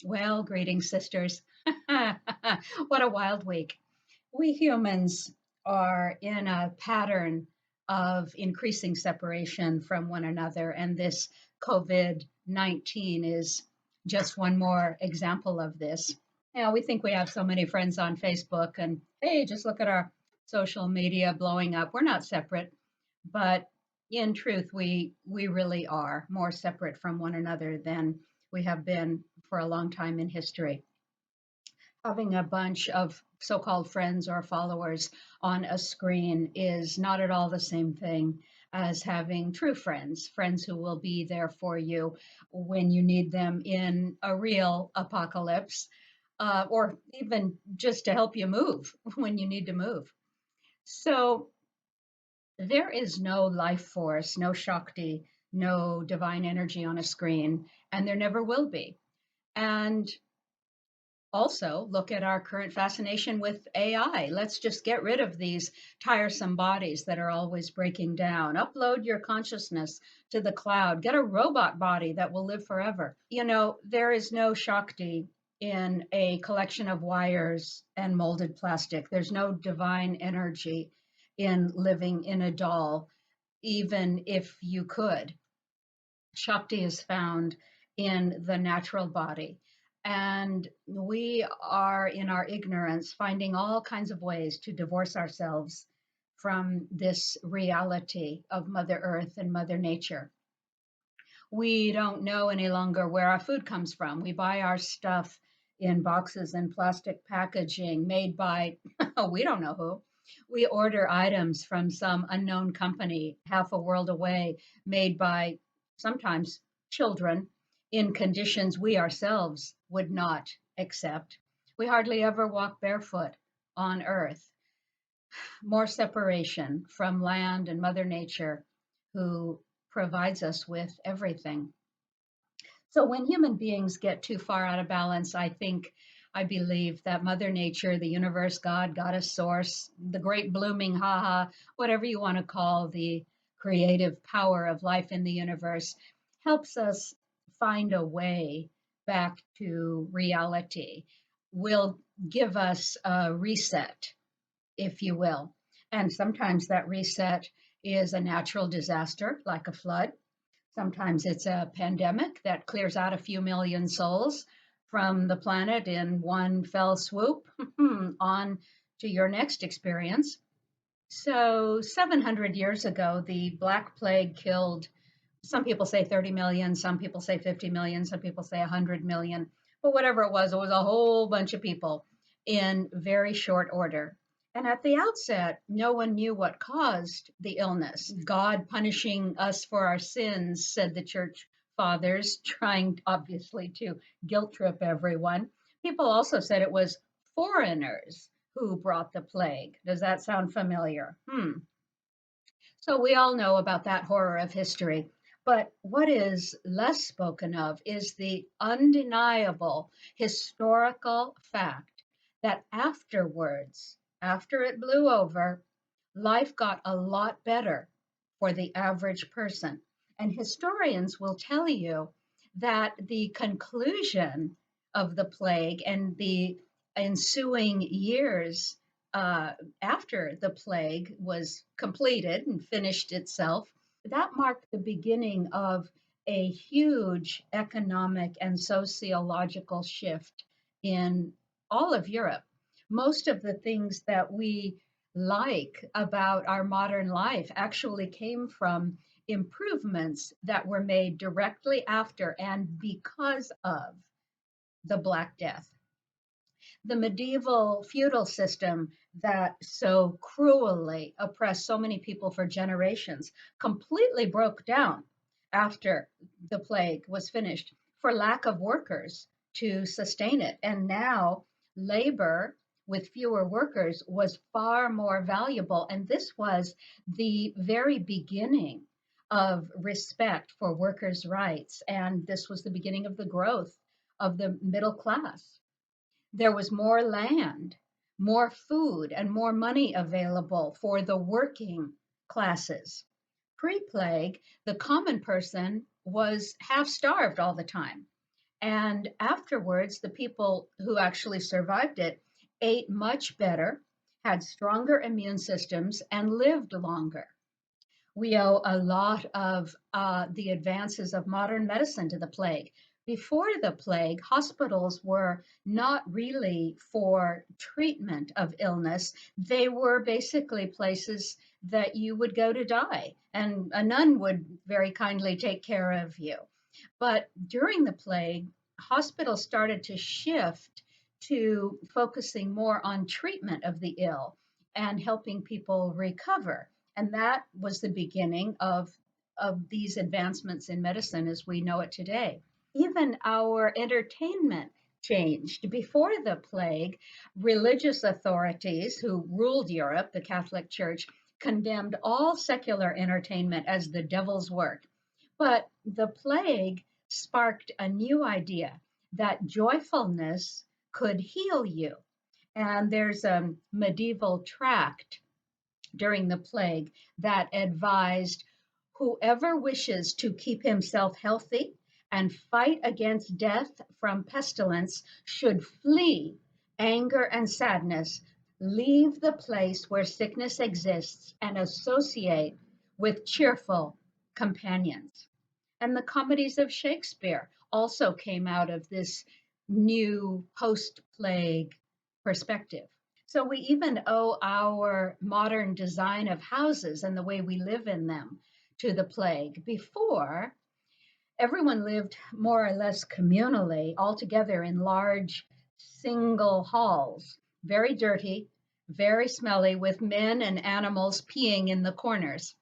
Well, greetings, sisters. What a wild week. We humans are in a pattern of increasing separation from one another, and this COVID 19 is just one more example of this. We think we have so many friends on Facebook, and hey, just look at our social media blowing up. We're not separate, but in truth, we really are more separate from one another than we have been for a long time in history. Having a bunch of so-called friends or followers on a screen is not at all the same thing as having true friends, friends who will be there for you when you need them in a real apocalypse, or even just to help you move when you need to move. So there is no life force, no Shakti, no divine energy on a screen, and there never will be. And also, look at our current fascination with AI. Let's just get rid of these tiresome bodies that are always breaking down. Upload your consciousness to the cloud. Get a robot body that will live forever. There is no Shakti in a collection of wires and molded plastic. There's no divine energy in living in a doll, even if you could. Shakti is found in the natural body. And we are, in our ignorance, finding all kinds of ways to divorce ourselves from this reality of Mother Earth and Mother Nature. We don't know any longer where our food comes from. We buy our stuff in boxes and plastic packaging made by, we don't know who. We order items from some unknown company half a world away, made by sometimes children in conditions we ourselves would not accept. We hardly ever walk barefoot on earth. More separation from land and Mother Nature, who provides us with everything. So when human beings get too far out of balance, I believe that Mother Nature, the universe, God, Goddess, Source, the great blooming haha, whatever you want to call the creative power of life in the universe, helps us find a way back to reality, will give us a reset, if you will. And sometimes that reset is a natural disaster like a flood. Sometimes it's a pandemic that clears out a few million souls from the planet in one fell swoop on to your next experience. So, 700 years ago, the Black Plague killed, some people say 30 million, some people say 50 million, some people say 100 million, but whatever it was a whole bunch of people in very short order. And at the outset, no one knew what caused the illness. God punishing us for our sins, said the church fathers, trying obviously to guilt trip everyone. People also said it was foreigners who brought the plague. Does that sound familiar? So we all know about that horror of history. But what is less spoken of is the undeniable historical fact that afterwards, after it blew over, life got a lot better for the average person. And historians will tell you that the conclusion of the plague and the ensuing years after the plague was completed and finished itself, that marked the beginning of a huge economic and sociological shift in all of Europe. Most of the things that we like about our modern life actually came from improvements that were made directly after and because of the Black Death. The medieval feudal system that so cruelly oppressed so many people for generations completely broke down after the plague was finished for lack of workers to sustain it. And now labor with fewer workers was far more valuable. And this was the very beginning of respect for workers' rights. And this was the beginning of the growth of the middle class. There was more land, more food, and more money available for the working classes. Pre plague, the common person was half starved all the time. And afterwards, the people who actually survived it ate much better, had stronger immune systems, and lived longer. We owe a lot of the advances of modern medicine to the plague. Before the plague, hospitals were not really for treatment of illness. They were basically places that you would go to die, and a nun would very kindly take care of you. But during the plague, hospitals started to shift to focusing more on treatment of the ill and helping people recover. And that was the beginning of these advancements in medicine as we know it today. Even our entertainment changed. Before the plague, religious authorities who ruled Europe, the Catholic Church, condemned all secular entertainment as the devil's work. But the plague sparked a new idea that joyfulness could heal you. And there's a medieval tract during the plague that advised whoever wishes to keep himself healthy and fight against death from pestilence should flee anger and sadness, leave the place where sickness exists, and associate with cheerful companions. And the comedies of Shakespeare also came out of this new post plague perspective. So we even owe our modern design of houses and the way we live in them to the plague. Before, everyone lived more or less communally, all together in large single halls, very dirty, very smelly, with men and animals peeing in the corners.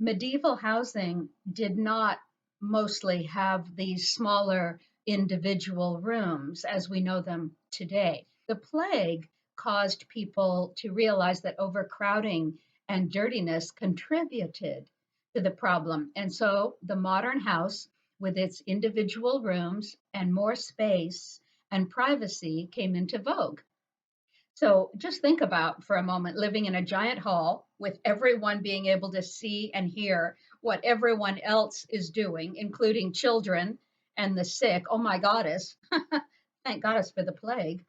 Medieval housing did not mostly have these smaller individual rooms as we know them today. The plague caused people to realize that overcrowding and dirtiness contributed to the problem. And so the modern house, with its individual rooms and more space and privacy, came into vogue. So just think about for a moment living in a giant hall with everyone being able to see and hear what everyone else is doing, including children and the sick. Oh my goddess. Thank goddess for the plague.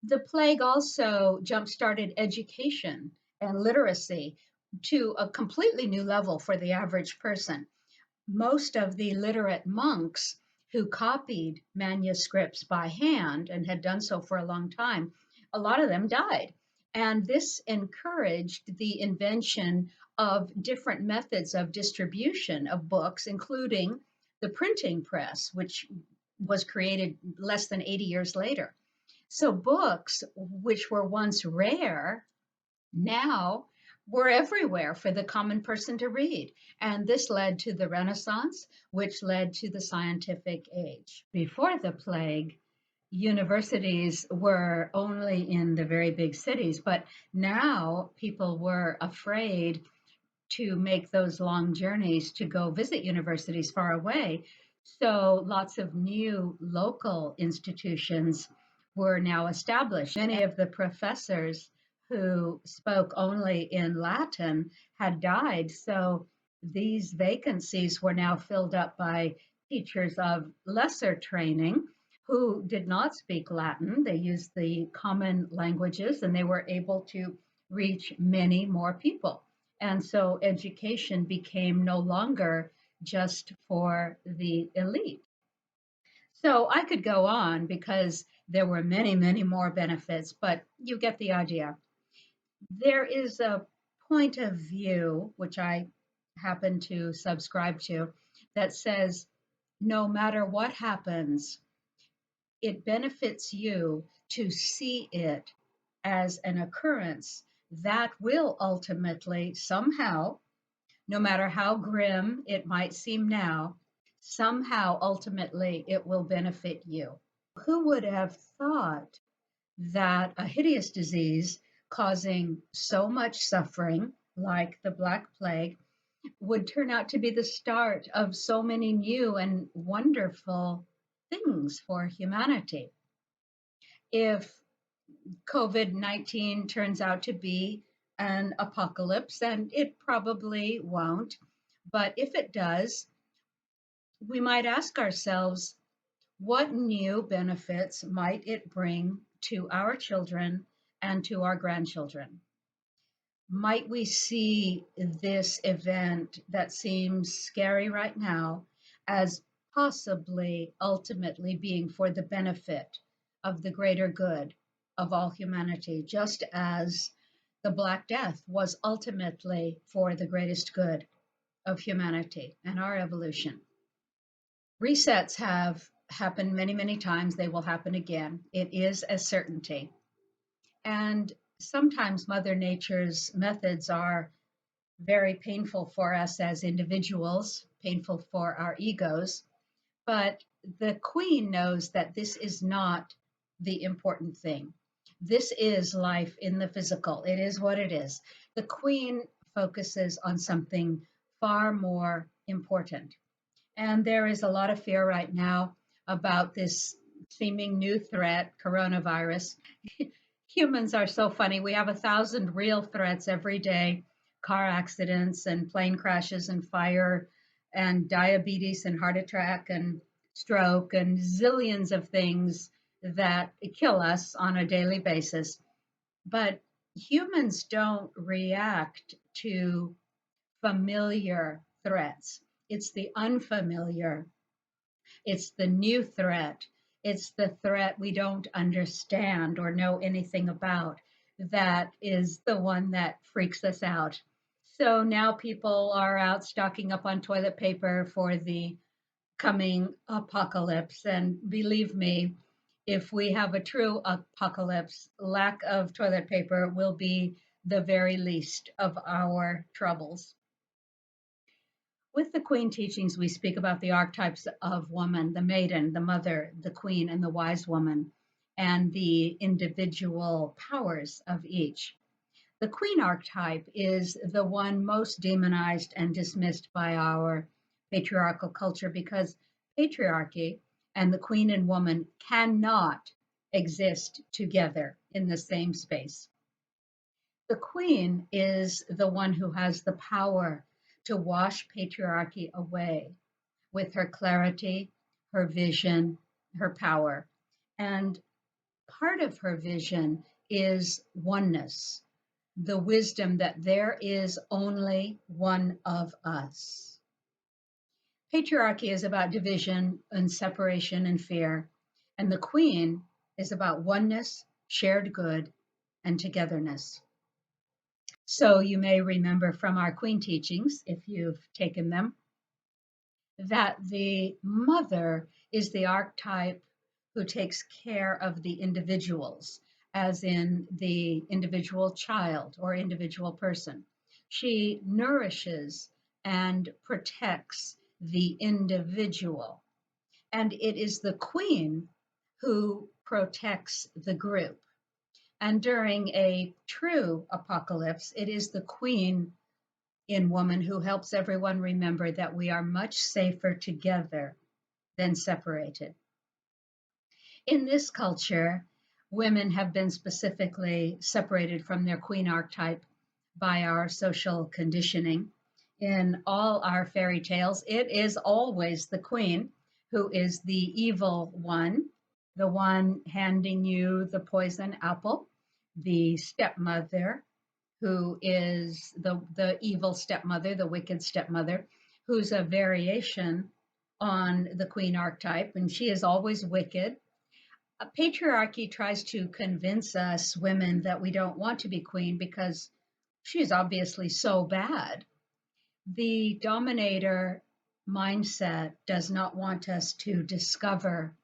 The plague also jump started education and literacy to a completely new level for the average person. Most of the literate monks who copied manuscripts by hand and had done so for a long time, a lot of them died. And this encouraged the invention of different methods of distribution of books, including the printing press, which was created less than 80 years later. So books, which were once rare, now were everywhere for the common person to read. And this led to the Renaissance, which led to the scientific age. Before the plague, universities were only in the very big cities, but now people were afraid to make those long journeys to go visit universities far away. So lots of new local institutions were now established. Many of the professors who spoke only in Latin had died. So these vacancies were now filled up by teachers of lesser training who did not speak Latin. They used the common languages and they were able to reach many more people. And so education became no longer just for the elite. So I could go on because there were many, many more benefits, but you get the idea. There is a point of view, which I happen to subscribe to, that says no matter what happens, it benefits you to see it as an occurrence that will ultimately, somehow, no matter how grim it might seem now, somehow ultimately it will benefit you. Who would have thought that a hideous disease causing so much suffering, like the Black Plague, would turn out to be the start of so many new and wonderful things for humanity? If COVID-19 turns out to be an apocalypse, and it probably won't, but if it does, we might ask ourselves, What new benefits might it bring to our children and to our grandchildren? Might we see this event that seems scary right now as possibly ultimately being for the benefit of the greater good of all humanity, just as the Black Death was ultimately for the greatest good of humanity and our evolution? Resets have happened many, many times. They will happen again. It is a certainty. And sometimes Mother Nature's methods are very painful for us as individuals, painful for our egos. But the Queen knows that this is not the important thing. This is life in the physical. It is what it is. The Queen focuses on something far more important. And there is a lot of fear right now about this seeming new threat, coronavirus. Humans are so funny. We have 1,000 real threats every day: car accidents and plane crashes and fire and diabetes and heart attack and stroke and zillions of things that kill us on a daily basis. But humans don't react to familiar threats. It's the unfamiliar, it's the new threat, it's the threat we don't understand or know anything about that is the one that freaks us out. So now people are out stocking up on toilet paper for the coming apocalypse. And believe me, if we have a true apocalypse, lack of toilet paper will be the very least of our troubles. With the Queen teachings, we speak about the archetypes of woman: the maiden, the mother, the queen, and the wise woman, and the individual powers of each. The Queen archetype is the one most demonized and dismissed by our patriarchal culture because patriarchy and the Queen and woman cannot exist together in the same space. The Queen is the one who has the power to wash patriarchy away with her clarity, her vision, her power. And part of her vision is oneness, the wisdom that there is only one of us. Patriarchy is about division and separation and fear, and the Queen is about oneness, shared good, and togetherness. So you may remember from our Queen teachings, if you've taken them, that the mother is the archetype who takes care of the individuals, as in the individual child or individual person. She nourishes and protects the individual. And it is the Queen who protects the group. And during a true apocalypse, it is the Queen in woman who helps everyone remember that we are much safer together than separated. In this culture, women have been specifically separated from their queen archetype by our social conditioning. In all our fairy tales, it is always the queen who is the evil one, the one handing you the poison apple, the stepmother who is the evil stepmother, the wicked stepmother, who's a variation on the queen archetype, and she is always wicked. Patriarchy tries to convince us women that we don't want to be queen because she's obviously so bad. The dominator mindset does not want us to discover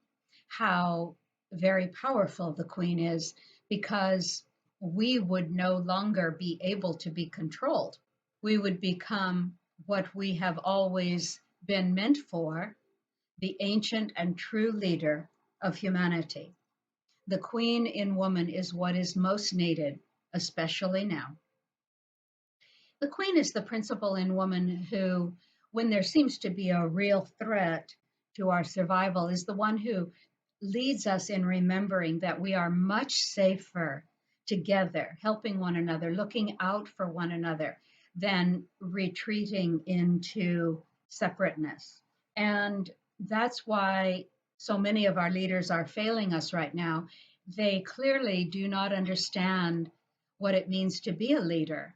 how very powerful the queen is because we would no longer be able to be controlled. We would become what we have always been meant for: the ancient and true leader of humanity. The queen in woman is what is most needed, especially now. The queen is the principle in woman who, when there seems to be a real threat to our survival, is the one who leads us in remembering that we are much safer together, helping one another, looking out for one another, than retreating into separateness. And that's why so many of our leaders are failing us right now. They clearly do not understand what it means to be a leader,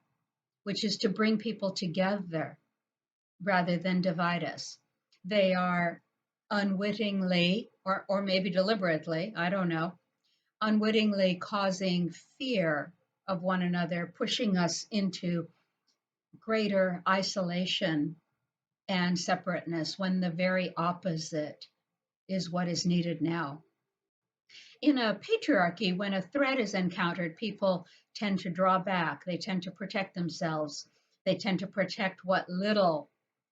which is to bring people together rather than divide us. They are unwittingly, or maybe deliberately, I don't know, unwittingly causing fear of one another, pushing us into greater isolation and separateness when the very opposite is what is needed now. In a patriarchy, when a threat is encountered, people tend to draw back, they tend to protect themselves, they tend to protect what little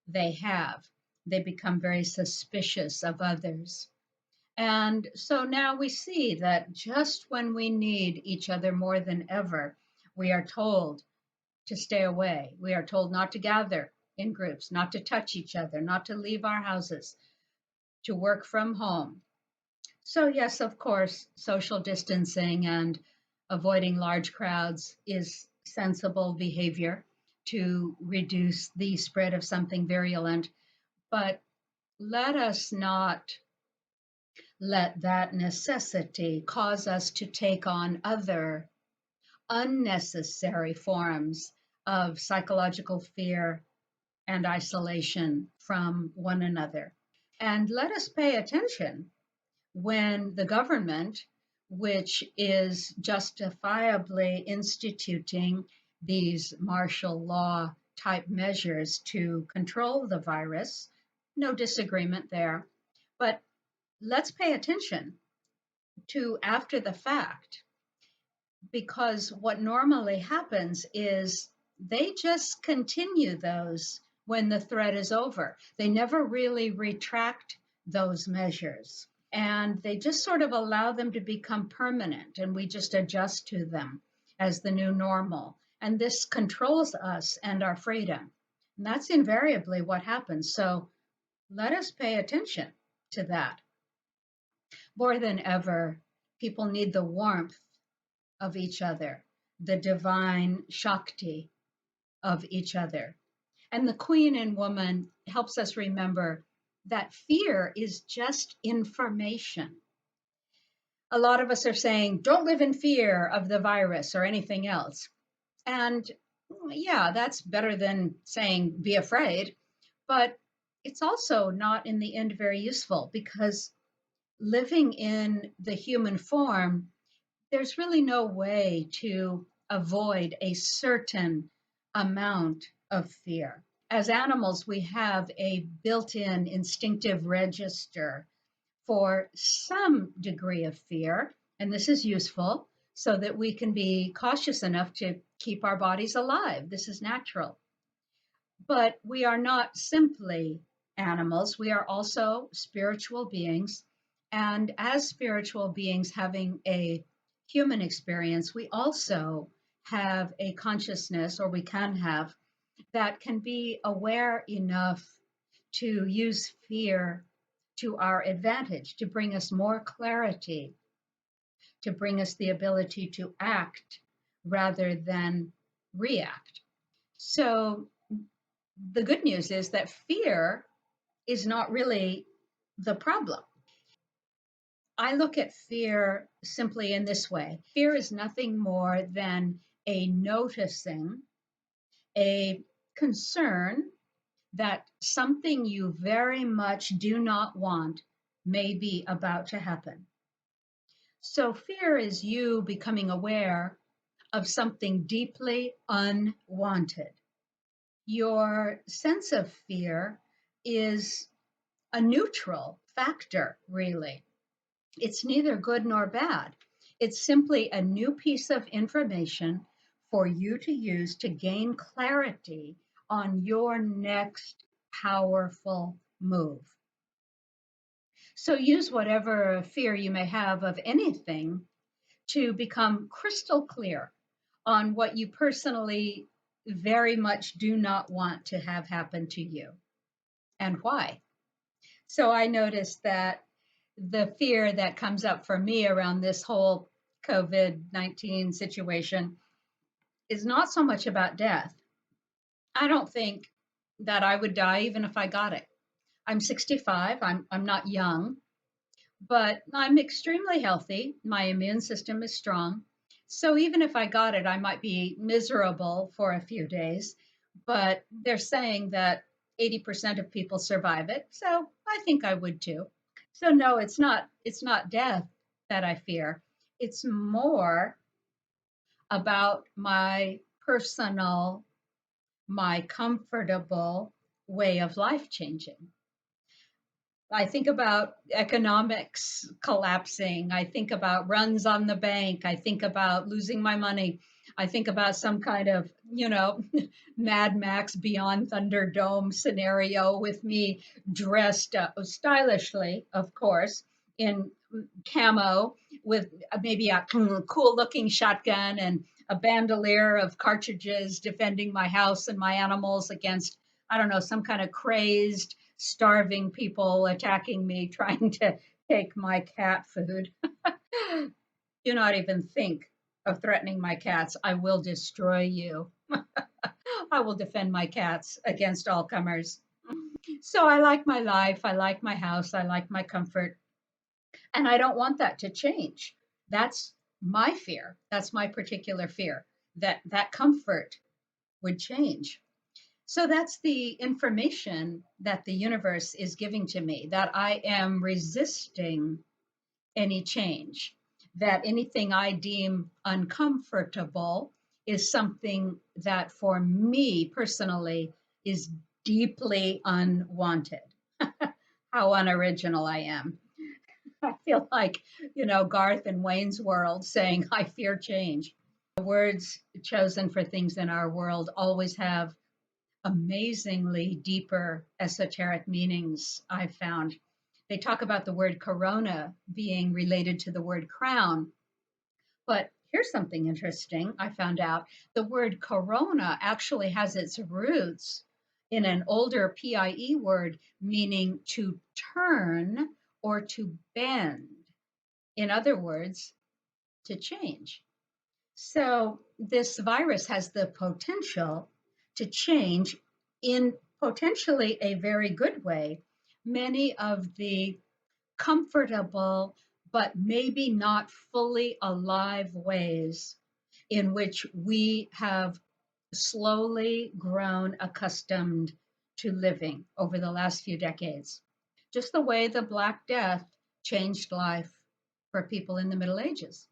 they have. They become very suspicious of others. And so now we see that just when we need each other more than ever, we are told to stay away. We are told not to gather in groups, not to touch each other, not to leave our houses, to work from home. So, yes, of course, social distancing and avoiding large crowds is sensible behavior to reduce the spread of something virulent. But let us not let that necessity cause us to take on other unnecessary forms of psychological fear and isolation from one another. And let us pay attention when the government, which is justifiably instituting these martial law type measures to control the virus, no disagreement there, but let's pay attention to after the fact, because what normally happens is they just continue those when the threat is over. They never really retract those measures, and they just sort of allow them to become permanent, and we just adjust to them as the new normal. And this controls us and our freedom. And that's invariably what happens. So let us pay attention to that. More than ever, people need the warmth of each other, the divine Shakti of each other. And the Queen and Woman helps us remember that fear is just information. A lot of us are saying, don't live in fear of the virus or anything else. And yeah, that's better than saying, be afraid. But it's also not in the end very useful, because living in the human form, there's really no way to avoid a certain amount of fear. As animals, we have a built in instinctive register for some degree of fear, and this is useful so that we can be cautious enough to keep our bodies alive. This is natural. But we are not simply animals, we are also spiritual beings. And as spiritual beings having a human experience, we also have a consciousness, or we can have, that can be aware enough to use fear to our advantage, to bring us more clarity, to bring us the ability to act rather than react. So the good news is that fear is not really the problem. I look at fear simply in this way. Fear is nothing more than a noticing, a concern that something you very much do not want may be about to happen. So fear is you becoming aware of something deeply unwanted. Your sense of fear is a neutral factor, really. It's neither good nor bad. It's simply a new piece of information for you to use to gain clarity on your next powerful move. So use whatever fear you may have of anything to become crystal clear on what you personally very much do not want to have happen to you and why. So I noticed that the fear that comes up for me around this whole COVID-19 situation is not so much about death. I don't think that I would die even if I got it. I'm 65, I'm not young, but I'm extremely healthy. My immune system is strong. So even if I got it, I might be miserable for a few days. But they're saying that 80% of people survive it. So I think I would too. So no, it's not death that I fear. It's more about my personal, my comfortable way of life changing. I think about economics collapsing. I think about runs on the bank. I think about losing my money. I think about some kind of, Mad Max Beyond Thunderdome scenario with me dressed stylishly, of course, in camo with maybe a cool looking shotgun and a bandolier of cartridges defending my house and my animals against, I don't know, some kind of crazed starving people attacking me, trying to take my cat food. Do not even think of threatening my cats. I will destroy you. I will defend my cats against all comers. So I like my life. I like my house. I like my comfort. And I don't want that to change. That's my fear. That's my particular fear, that that comfort would change. So that's the information that the universe is giving to me, that I am resisting any change, that anything I deem uncomfortable is something that for me personally is deeply unwanted. How unoriginal I am. I feel like, Garth in Wayne's World saying, I fear change. The words chosen for things in our world always have amazingly deeper esoteric meanings, I've found. They talk about the word corona being related to the word crown. But here's something interesting I found out. The word corona actually has its roots in an older PIE word meaning to turn or to bend. In other words, to change. So this virus has the potential to change in potentially a very good way many of the comfortable but maybe not fully alive ways in which we have slowly grown accustomed to living over the last few decades. Just the way the Black Death changed life for people in the Middle Ages.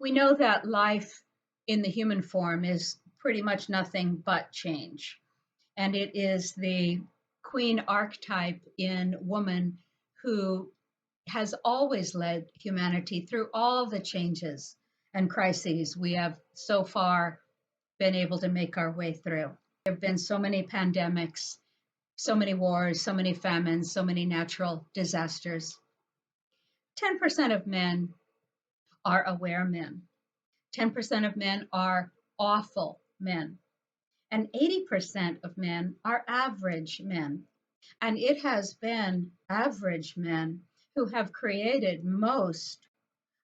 We know that life in the human form is pretty much nothing but change. And it is the queen archetype in woman who has always led humanity through all the changes and crises we have so far been able to make our way through. There have been so many pandemics, so many wars, so many famines, so many natural disasters. 10% of men are aware men. 10% of men are awful men, and 80% of men are average men. And it has been average men who have created most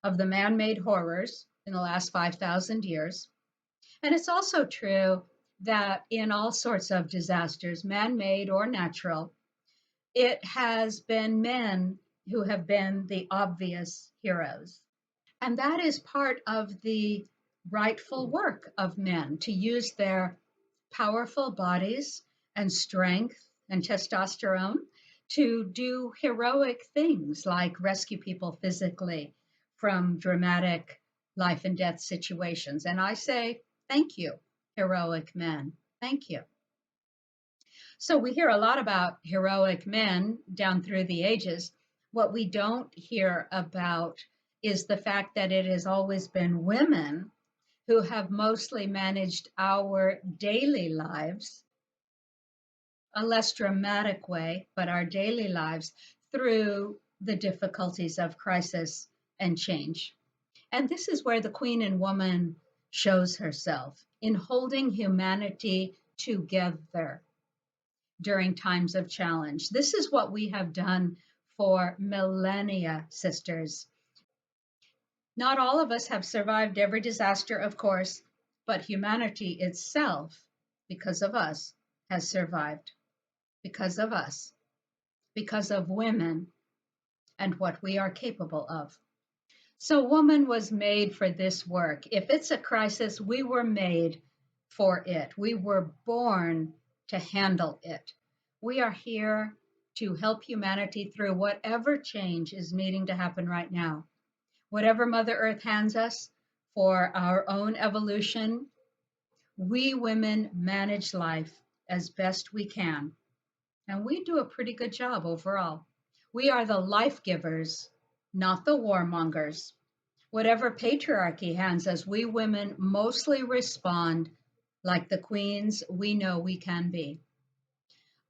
of the man made horrors in the last 5,000 years. And it's also true that in all sorts of disasters, man made or natural, it has been men who have been the obvious heroes. And that is part of the rightful work of men to use their powerful bodies and strength and testosterone to do heroic things like rescue people physically from dramatic life and death situations. And I say, thank you, heroic men. Thank you. So we hear a lot about heroic men down through the ages. What we don't hear about is the fact that it has always been women who have mostly managed our daily lives, a less dramatic way, but our daily lives through the difficulties of crisis and change. And this is where the Queen and Woman shows herself in holding humanity together during times of challenge. This is what we have done for millennia, sisters. Not all of us have survived every disaster, of course, but humanity itself, because of us, has survived. Because of us, because of women, and what we are capable of. So, woman was made for this work. If it's a crisis, we were made for it. We were born to handle it. We are here to help humanity through whatever change is needing to happen right now. Whatever Mother Earth hands us for our own evolution, we women manage life as best we can. And we do a pretty good job overall. We are the life givers, not the warmongers. Whatever patriarchy hands us, we women mostly respond like the queens we know we can be.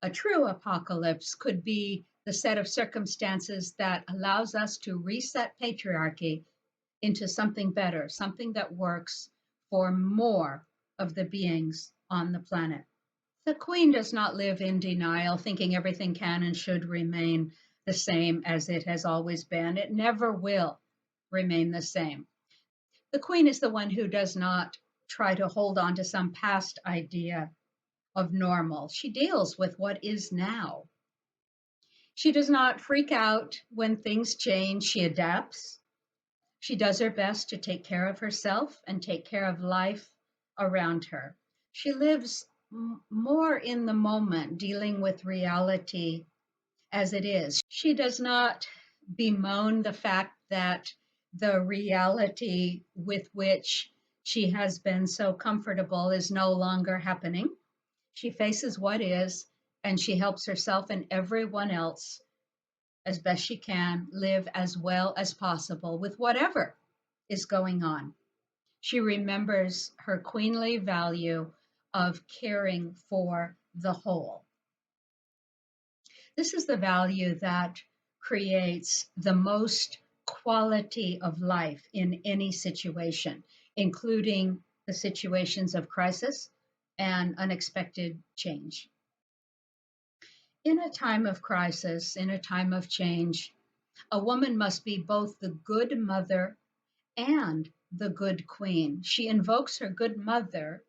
A true apocalypse could be the set of circumstances that allows us to reset patriarchy into something better, something that works for more of the beings on the planet. The queen does not live in denial, thinking everything can and should remain the same as it has always been. It never will remain the same. The queen is the one who does not try to hold on to some past idea of normal. She deals with what is now. She does not freak out when things change. She adapts. She does her best to take care of herself and take care of life around her. She lives more in the moment, dealing with reality as it is. She does not bemoan the fact that the reality with which she has been so comfortable is no longer happening. She faces what is, and she helps herself and everyone else as best she can live as well as possible with whatever is going on. She remembers her queenly value of caring for the whole. This is the value that creates the most quality of life in any situation, including the situations of crisis and unexpected change. In a time of crisis, in a time of change, a woman must be both the good mother and the good queen. She invokes her good mother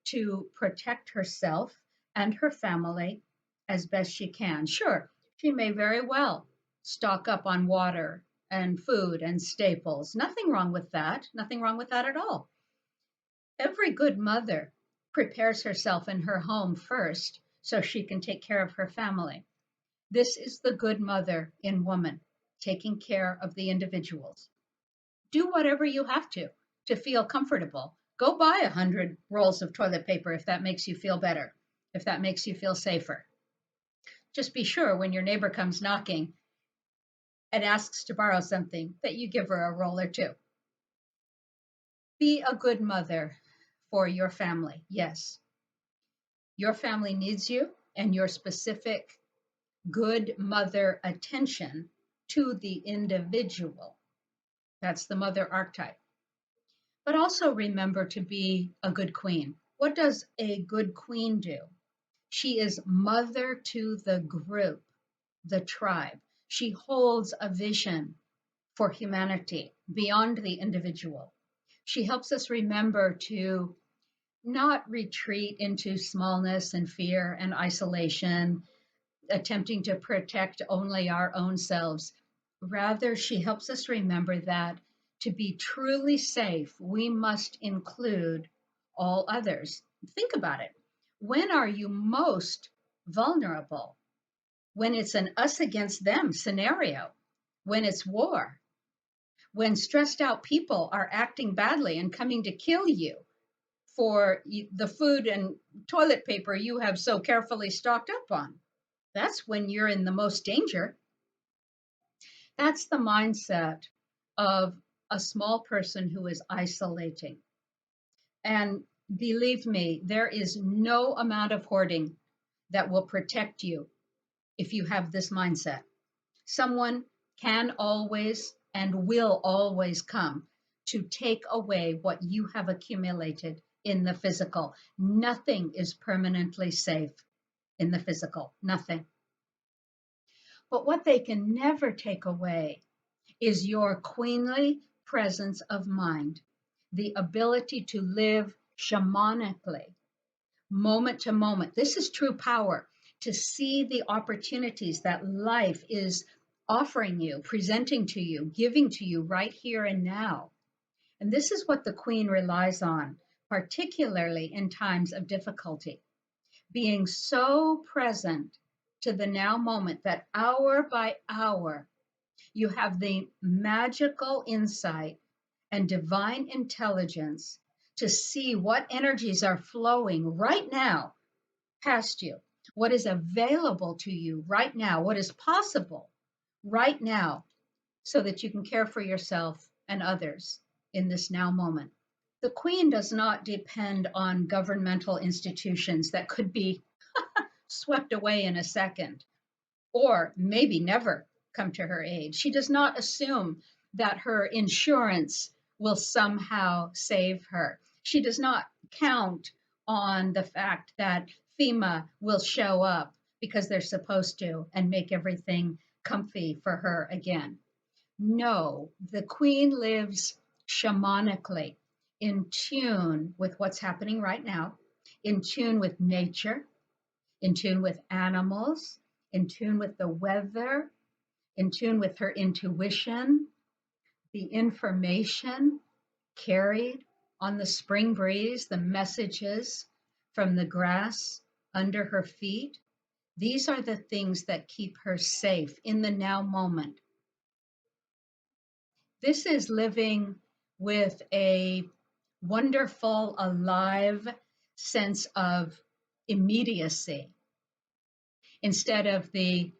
to protect herself and her family as best she can. Sure, she may very well stock up on water and food and staples. Nothing wrong with that. Nothing wrong with that at all. Every good mother prepares herself in her home first so she can take care of her family. This is the good mother in woman, taking care of the individuals. Do whatever you have to feel comfortable. Go buy 100 rolls of toilet paper if that makes you feel better, if that makes you feel safer. Just be sure when your neighbor comes knocking and asks to borrow something that you give her a roll or two. Be a good mother for your family. Yes, your family needs you and your specific good mother attention to the individual. That's the mother archetype. But also remember to be a good queen. What does a good queen do? She is mother to the group, the tribe. She holds a vision for humanity beyond the individual. She helps us remember to not retreat into smallness and fear and isolation, attempting to protect only our own selves. Rather, she helps us remember that to be truly safe, we must include all others. Think about it. When are you most vulnerable? When it's an us against them scenario, when it's war, when stressed out people are acting badly and coming to kill you for the food and toilet paper you have so carefully stocked up on. That's when you're in the most danger. That's the mindset of a small person who is isolating. And believe me, there is no amount of hoarding that will protect you if you have this mindset. Someone can always and will always come to take away what you have accumulated in the physical. Nothing is permanently safe in the physical, nothing. But what they can never take away is your queenly presence of mind, the ability to live shamanically, moment to moment. This is true power, to see the opportunities that life is offering you, presenting to you, giving to you right here and now. And this is what the Queen relies on, particularly in times of difficulty, being so present to the now moment that hour by hour, you have the magical insight and divine intelligence to see what energies are flowing right now past you, what is available to you right now, what is possible right now, so that you can care for yourself and others in this now moment. The Queen does not depend on governmental institutions that could be swept away in a second, or maybe never come to her aid. She does not assume that her insurance will somehow save her. She does not count on the fact that FEMA will show up because they're supposed to and make everything comfy for her again. No, the Queen lives shamanically, in tune with what's happening right now, in tune with nature, in tune with animals, in tune with the weather, in tune with her intuition, the information carried on the spring breeze, the messages from the grass under her feet. These are the things that keep her safe in the now moment. This is living with a wonderful, alive sense of immediacy instead of the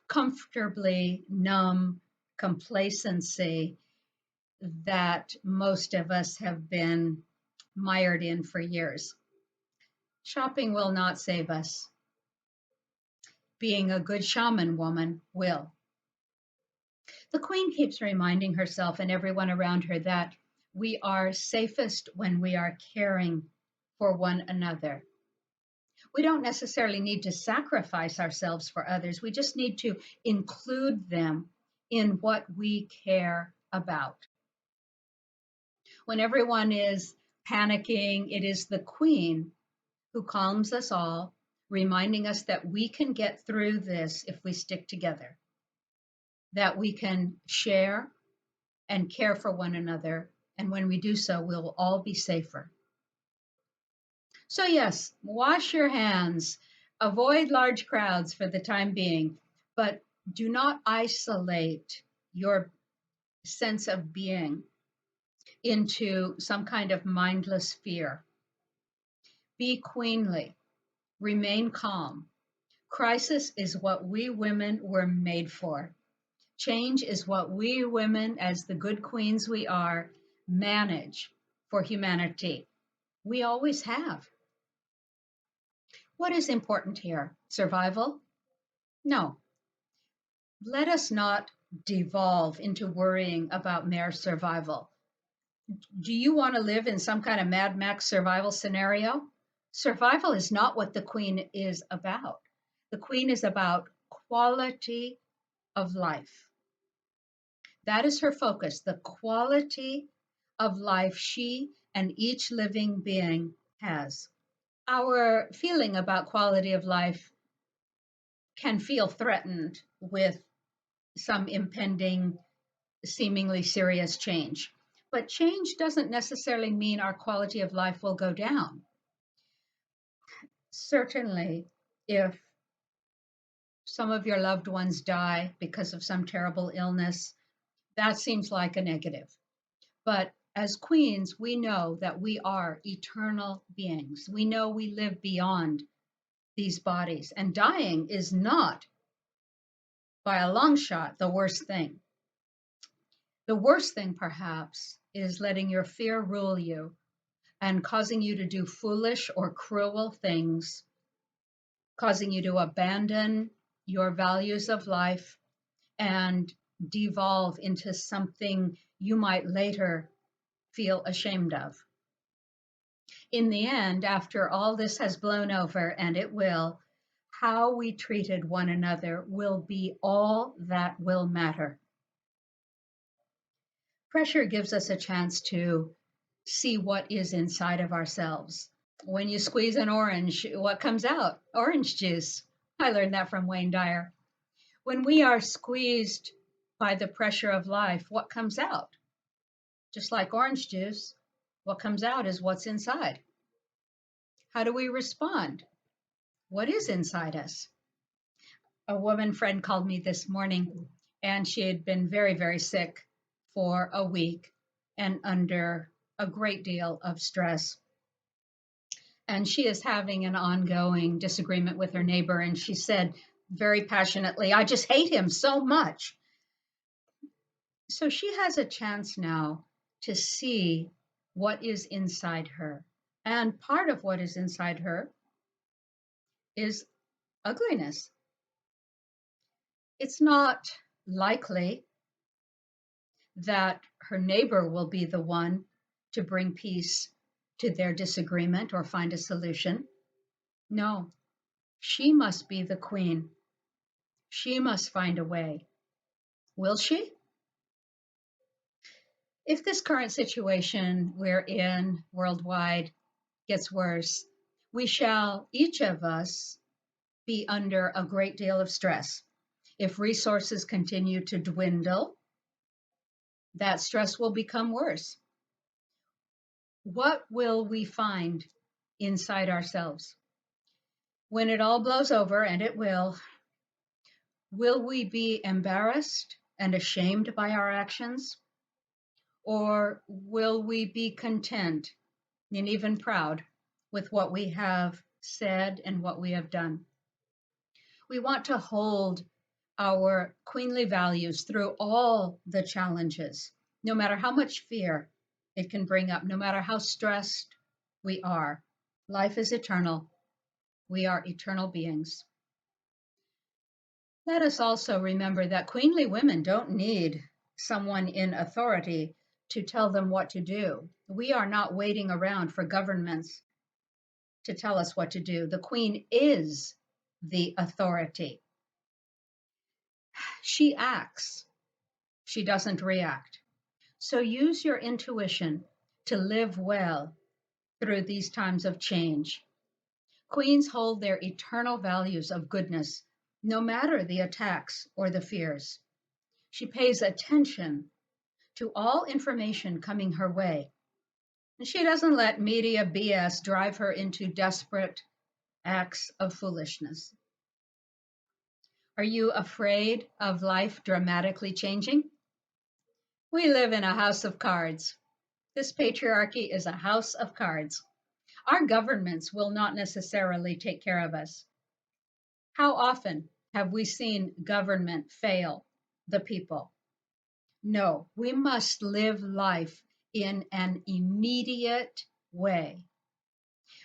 comfortably numb complacency that most of us have been mired in for years. Shopping will not save us. Being a good shaman woman will. The Queen keeps reminding herself and everyone around her that we are safest when we are caring for one another. We don't necessarily need to sacrifice ourselves for others. We just need to include them in what we care about. When everyone is panicking, it is the Queen who calms us all, reminding us that we can get through this if we stick together, that we can share and care for one another. And when we do so, we'll all be safer. So, yes, wash your hands, avoid large crowds for the time being, but do not isolate your sense of being into some kind of mindless fear. Be queenly, remain calm. Crisis is what we women were made for. Change is what we women, as the good queens we are, manage for humanity. We always have. What is important here? Survival? No. Let us not devolve into worrying about mere survival. Do you want to live in some kind of Mad Max survival scenario? Survival is not what the Queen is about. The Queen is about quality of life. That is her focus, the quality of life she and each living being has. Our feeling about quality of life can feel threatened with some impending, seemingly serious change. But change doesn't necessarily mean our quality of life will go down. Certainly, if some of your loved ones die because of some terrible illness, that seems like a negative. But as queens, we know that we are eternal beings. We know we live beyond these bodies, and dying is not, by a long shot, the worst thing. The worst thing, perhaps, is letting your fear rule you and causing you to do foolish or cruel things, causing you to abandon your values of life and devolve into something you might later feel ashamed of. In the end, after all this has blown over, and it will, how we treated one another will be all that will matter. Pressure gives us a chance to see what is inside of ourselves. When you squeeze an orange, what comes out? Orange juice. I learned that from Wayne Dyer. When we are squeezed by the pressure of life, what comes out? Just like orange juice, what comes out is what's inside. How do we respond? What is inside us? A woman friend called me this morning, and she had been very, very sick for a week and under a great deal of stress. And she is having an ongoing disagreement with her neighbor. And she said very passionately, I just hate him so much. So she has a chance now to see what is inside her. And part of what is inside her is ugliness. It's not likely that her neighbor will be the one to bring peace to their disagreement or find a solution. No, she must be the queen. She must find a way. Will she? If this current situation we're in worldwide gets worse, we shall, each of us, be under a great deal of stress. If resources continue to dwindle, that stress will become worse. What will we find inside ourselves? When it all blows over, and it will we be embarrassed and ashamed by our actions? Or will we be content and even proud with what we have said and what we have done? We want to hold our queenly values through all the challenges, no matter how much fear it can bring up, no matter how stressed we are. Life is eternal. We are eternal beings. Let us also remember that queenly women don't need someone in authority to tell them what to do. We are not waiting around for governments to tell us what to do. The queen is the authority. She acts, she doesn't react. So use your intuition to live well through these times of change. Queens hold their eternal values of goodness, no matter the attacks or the fears. She pays attention to all information coming her way. And she doesn't let media BS drive her into desperate acts of foolishness. Are you afraid of life dramatically changing? We live in a house of cards. This patriarchy is a house of cards. Our governments will not necessarily take care of us. How often have we seen government fail the people? No, we must live life in an immediate way.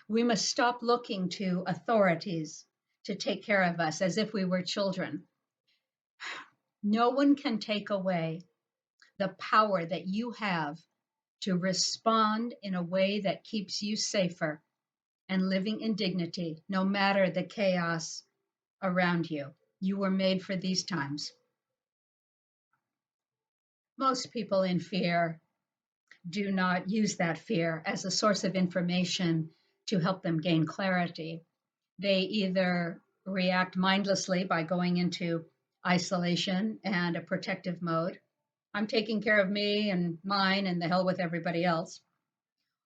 We must stop looking to authorities to take care of us as if we were children. No one can take away the power that you have to respond in a way that keeps you safer and living in dignity, no matter the chaos around you. You were made for these times. Most people in fear do not use that fear as a source of information to help them gain clarity. They either react mindlessly by going into isolation and a protective mode. I'm taking care of me and mine and the hell with everybody else.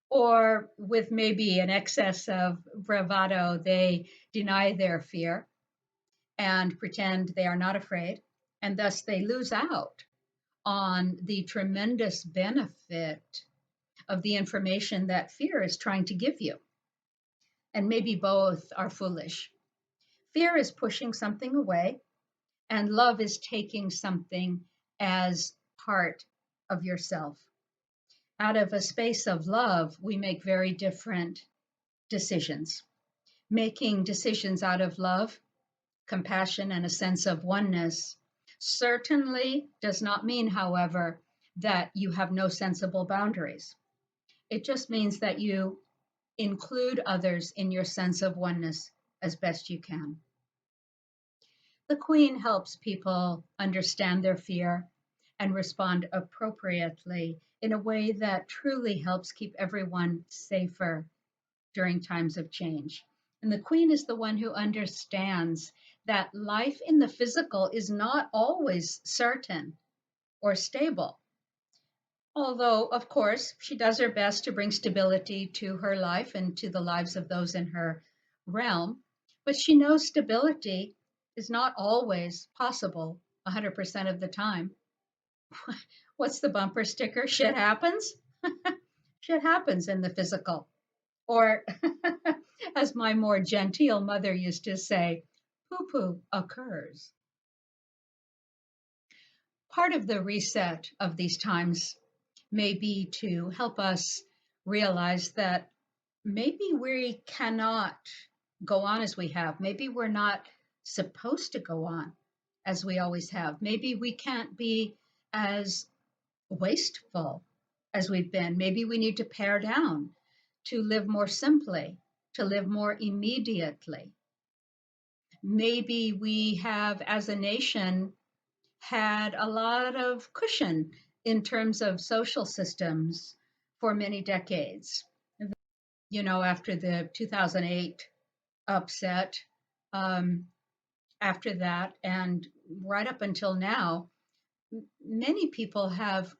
Or with maybe an excess of bravado, they deny their fear and pretend they are not afraid. And thus they lose out on the tremendous benefit of the information that fear is trying to give you. And maybe both are foolish. Fear is pushing something away, and love is taking something as part of yourself. Out of a space of love, we make very different decisions. Making decisions out of love, compassion, and a sense of oneness certainly does not mean, however, that you have no sensible boundaries. It just means that you include others in your sense of oneness as best you can. The Queen helps people understand their fear and respond appropriately in a way that truly helps keep everyone safer during times of change. And the Queen is the one who understands that life in the physical is not always certain or stable. Although, of course, she does her best to bring stability to her life and to the lives of those in her realm. But she knows stability is not always possible 100% of the time. What's the bumper sticker? Shit happens. Shit happens in the physical. Or, as my more genteel mother used to say, poo poo occurs. Part of the reset of these times may be to help us realize that maybe we cannot go on as we have. Maybe we're not supposed to go on as we always have. Maybe we can't be as wasteful as we've been. Maybe we need to pare down to live more simply, to live more immediately. Maybe we have, as a nation, had a lot of cushion in terms of social systems for many decades. After the 2008 upset, um, after that, and right up until now, many people have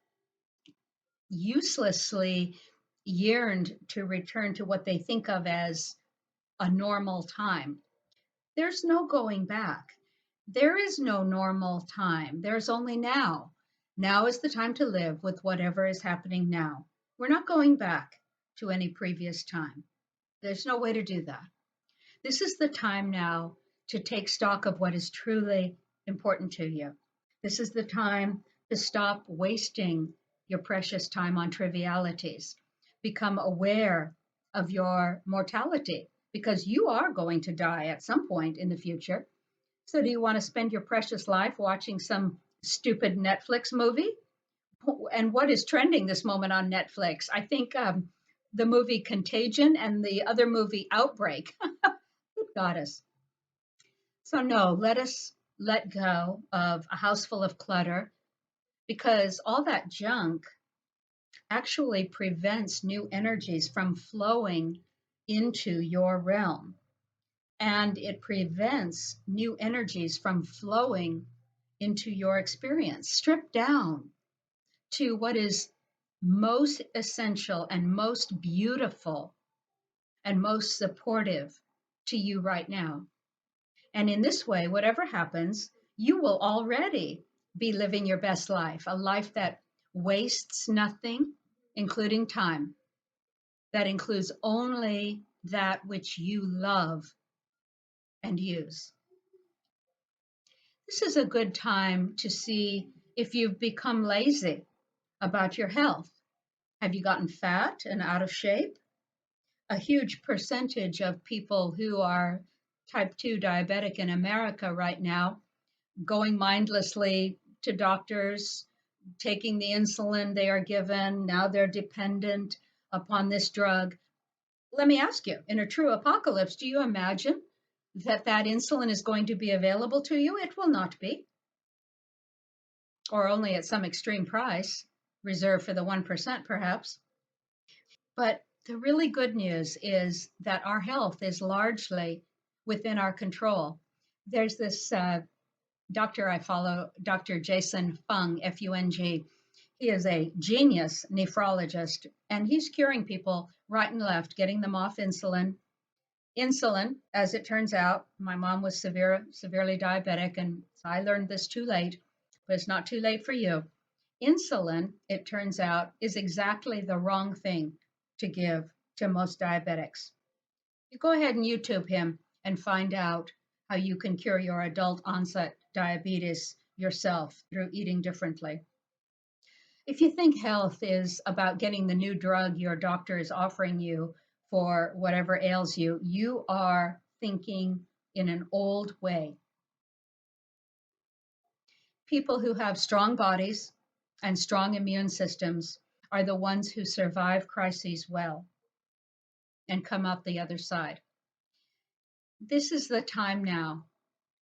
uselessly yearned to return to what they think of as a normal time. There's no going back. There is no normal time. There's only now. Now is the time to live with whatever is happening now. We're not going back to any previous time. There's no way to do that. This is the time now to take stock of what is truly important to you. This is the time to stop wasting your precious time on trivialities. Become aware of your mortality because you are going to die at some point in the future. So, do you want to spend your precious life watching some stupid Netflix movie? And what is trending this moment on Netflix? I think the movie Contagion and the other movie Outbreak. Good goddess. So, no, let us let go of a house full of clutter because all that junk actually prevents new energies from flowing into your realm. And it prevents new energies from flowing into your experience. Strip down to what is most essential and most beautiful and most supportive to you right now. And in this way, whatever happens, you will already be living your best life, a life that wastes nothing, including time, that includes only that which you love and use. This is a good time to see if you've become lazy about your health. Have you gotten fat and out of shape? A huge percentage of people who are type 2 diabetic in America right now going mindlessly to doctors, taking the insulin they are given. Now they're dependent upon this drug. Let me ask you, in a true apocalypse, do you imagine that that insulin is going to be available to you? It will not be, or only at some extreme price, reserved for the 1% perhaps. But the really good news is that our health is largely within our control. There's this doctor I follow, Dr. Jason Fung, Fung. He is a genius nephrologist, and he's curing people right and left, getting them off insulin. Insulin, as it turns out, my mom was severely diabetic, and so I learned this too late, but it's not too late for you. Insulin, it turns out, is exactly the wrong thing to give to most diabetics. You go ahead and YouTube him and find out how you can cure your adult onset diabetes yourself through eating differently. If you think health is about getting the new drug your doctor is offering you for whatever ails you, you are thinking in an old way. People who have strong bodies and strong immune systems are the ones who survive crises well and come out the other side. This is the time now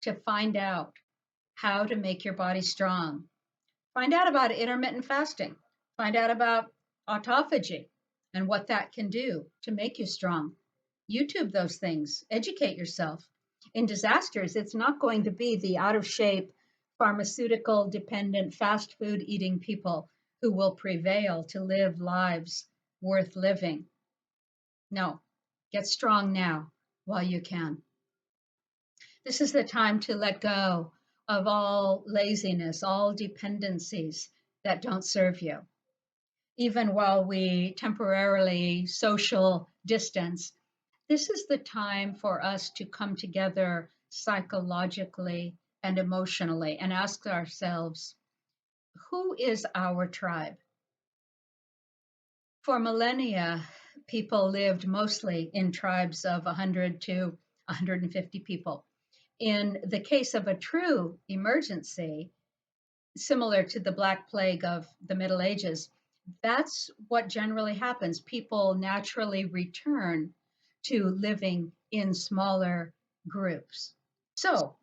to find out how to make your body strong. Find out about intermittent fasting. Find out about autophagy and what that can do to make you strong. YouTube those things. Educate yourself. In disasters, it's not going to be the out of shape, pharmaceutical dependent, fast food eating people who will prevail to live lives worth living. No, get strong now while you can. This is the time to let go of all laziness, all dependencies that don't serve you. Even while we temporarily social distance, this is the time for us to come together psychologically and emotionally and ask ourselves, who is our tribe? For millennia, people lived mostly in tribes of 100 to 150 people. In the case of a true emergency, similar to the Black Plague of the Middle Ages, that's what generally happens. People naturally return to living in smaller groups. So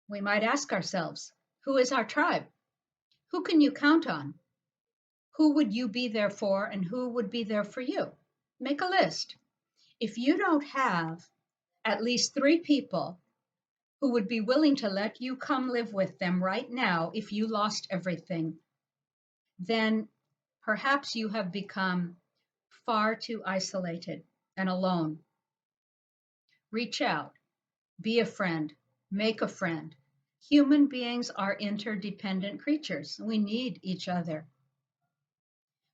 we might ask ourselves, who is our tribe? Who can you count on? Who would you be there for, and who would be there for you? Make a list. If you don't have at least 3 people who would be willing to let you come live with them right now if you lost everything, then perhaps you have become far too isolated and alone. Reach out, be a friend, make a friend. Human beings are interdependent creatures. We need each other.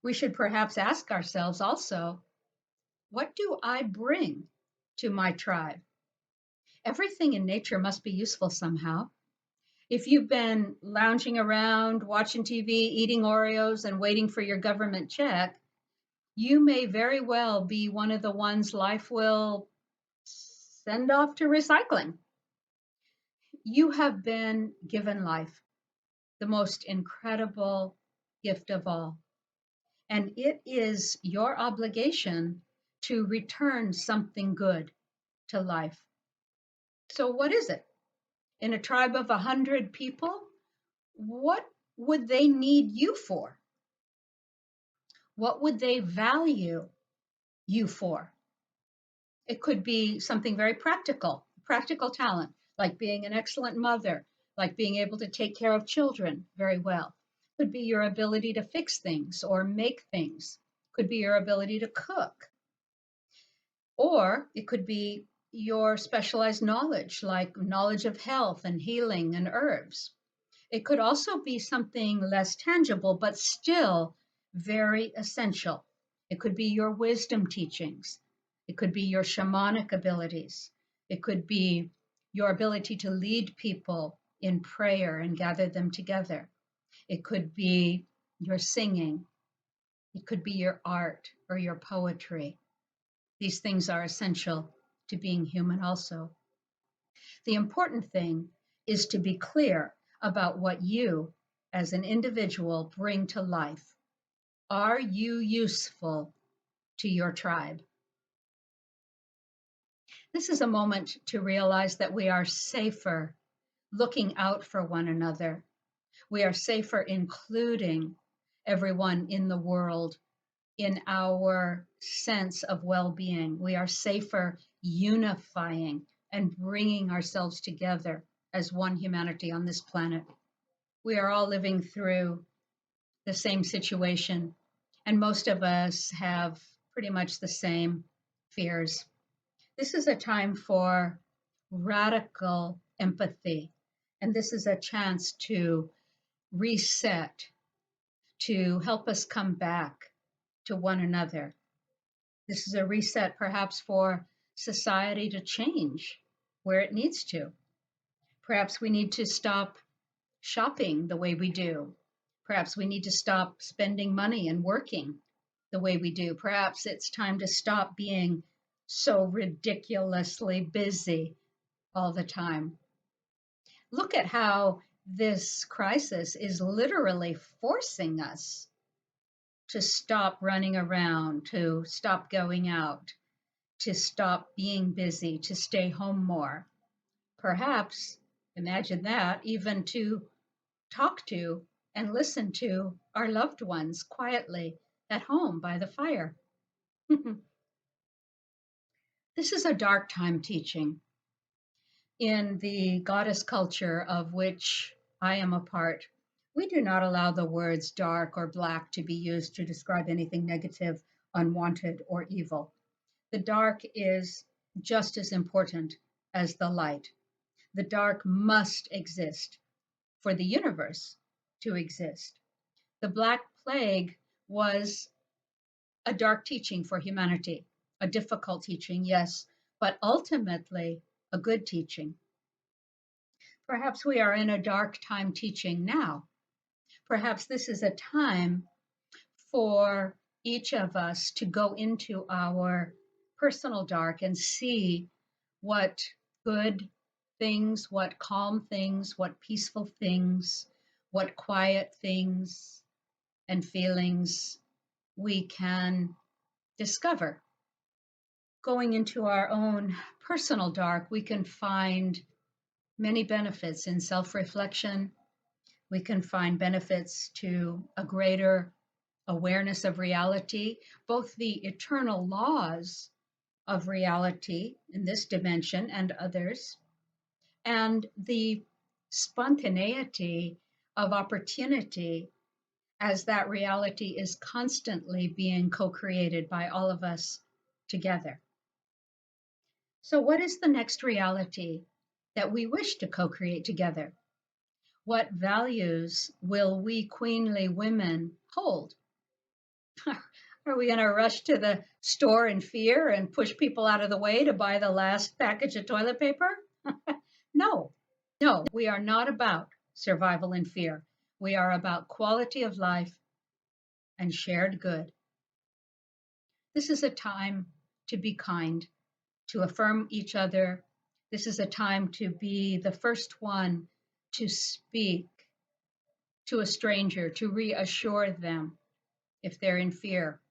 We should perhaps ask ourselves also, what do I bring to my tribe? Everything in nature must be useful somehow. If you've been lounging around, watching TV, eating Oreos, and waiting for your government check, you may very well be one of the ones life will send off to recycling. You have been given life, the most incredible gift of all. And it is your obligation to return something good to life. So, what is it? In a tribe of 100 people, what would they need you for? What would they value you for? It could be something very practical talent, like being an excellent mother, like being able to take care of children very well. Could be your ability to fix things or make things. Could be your ability to cook. Or it could be your specialized knowledge, like knowledge of health and healing and herbs. It could also be something less tangible, but still very essential. It could be your wisdom teachings. It could be your shamanic abilities. It could be your ability to lead people in prayer and gather them together. It could be your singing. It could be your art or your poetry. These things are essential to being human also. The important thing is to be clear about what you, as an individual, bring to life. Are you useful to your tribe? This is a moment to realize that we are safer looking out for one another. We are safer including everyone in the world in our sense of well-being. We are safer unifying and bringing ourselves together as one humanity on this planet. We are all living through the same situation, and most of us have pretty much the same fears. This is a time for radical empathy, and this is a chance to reset, to help us come back to one another. This is a reset perhaps for society to change where it needs to. Perhaps we need to stop shopping the way we do. Perhaps we need to stop spending money and working the way we do. Perhaps it's time to stop being so ridiculously busy all the time. Look at how this crisis is literally forcing us to stop running around, to stop going out, to stop being busy, to stay home more. Perhaps, imagine that, even to talk to and listen to our loved ones quietly at home by the fire. This is a dark time teaching. In the goddess culture of which I am a part, we do not allow the words dark or black to be used to describe anything negative, unwanted, or evil. The dark is just as important as the light. The dark must exist for the universe to exist. The Black Plague was a dark teaching for humanity, a difficult teaching, yes, but ultimately a good teaching. Perhaps we are in a dark time teaching now. Perhaps this is a time for each of us to go into our personal dark and see what good things, what calm things, what peaceful things, what quiet things and feelings we can discover. Going into our own personal dark, we can find many benefits in self reflection. We can find benefits to a greater awareness of reality, both the eternal laws of reality in this dimension and others, and the spontaneity of opportunity as that reality is constantly being co created by all of us together. So, what is the next reality that we wish to co create together? What values will we queenly women hold? Are we going to rush to the store in fear and push people out of the way to buy the last package of toilet paper? No, no, we are not about survival in fear. We are about quality of life and shared good. This is a time to be kind, to affirm each other. This is a time to be the first one to speak to a stranger, to reassure them if they're in fear.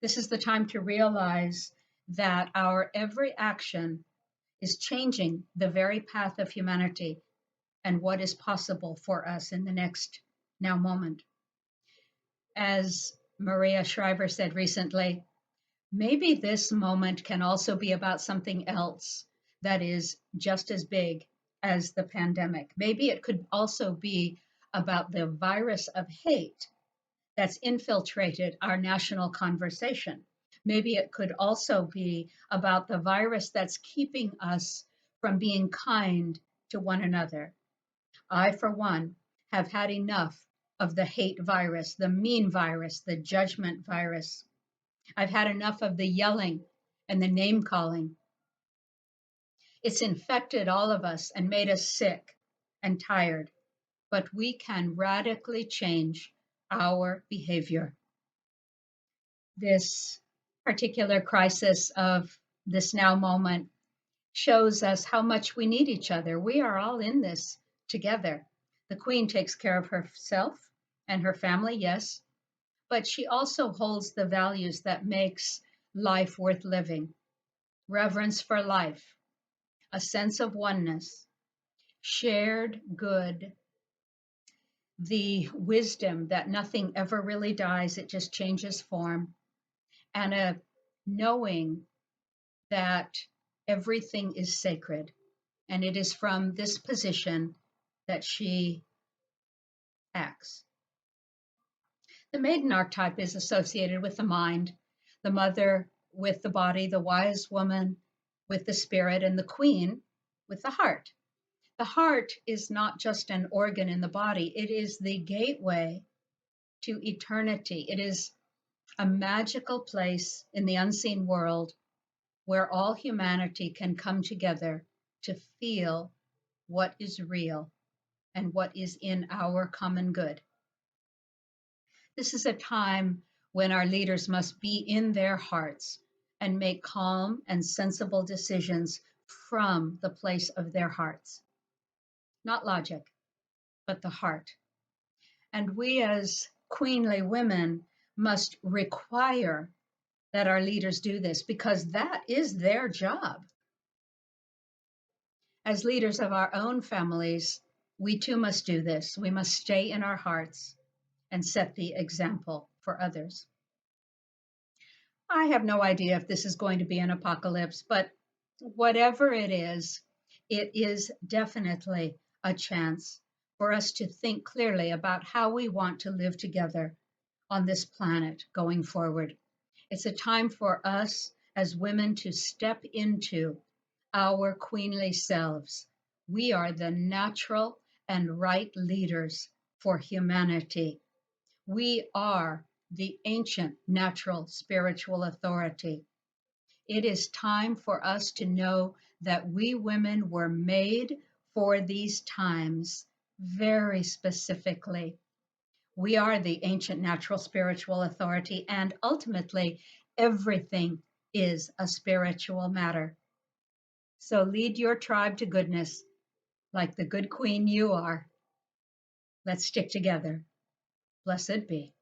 This is the time to realize that our every action is changing the very path of humanity and what is possible for us in the next now moment. As Maria Shriver said recently, maybe this moment can also be about something else that is just as big as the pandemic. Maybe it could also be about the virus of hate that's infiltrated our national conversation. Maybe it could also be about the virus that's keeping us from being kind to one another. I, for one, have had enough of the hate virus, the mean virus, the judgment virus. I've had enough of the yelling and the name calling. It's infected all of us and made us sick and tired, but we can radically change our behavior. This particular crisis of this now moment shows us how much we need each other. We are all in this together. The Queen takes care of herself and her family, yes, but she also holds the values that makes life worth living. Reverence for life, a sense of oneness, shared good, the wisdom that nothing ever really dies, it just changes form, and a knowing that everything is sacred. And it is from this position that she acts. The maiden archetype is associated with the mind, the mother with the body, the wise woman with the spirit, and the queen with the heart. The heart is not just an organ in the body, it is the gateway to eternity. It is a magical place in the unseen world where all humanity can come together to feel what is real and what is in our common good. This is a time when our leaders must be in their hearts and make calm and sensible decisions from the place of their hearts. Not logic, but the heart. And we as queenly women must require that our leaders do this because that is their job. As leaders of our own families, we too must do this. We must stay in our hearts and set the example for others. I have no idea if this is going to be an apocalypse, but whatever it is, It is definitely a chance for us to think clearly about how we want to live together on this planet going forward. It's a time for us as women to step into our queenly selves. We are the natural and right leaders for humanity. We are the ancient natural spiritual authority. It is time for us to know that we women were made for these times very specifically. We are the ancient natural spiritual authority, and ultimately, everything is a spiritual matter. So lead your tribe to goodness like the good queen you are. Let's stick together. Blessed be.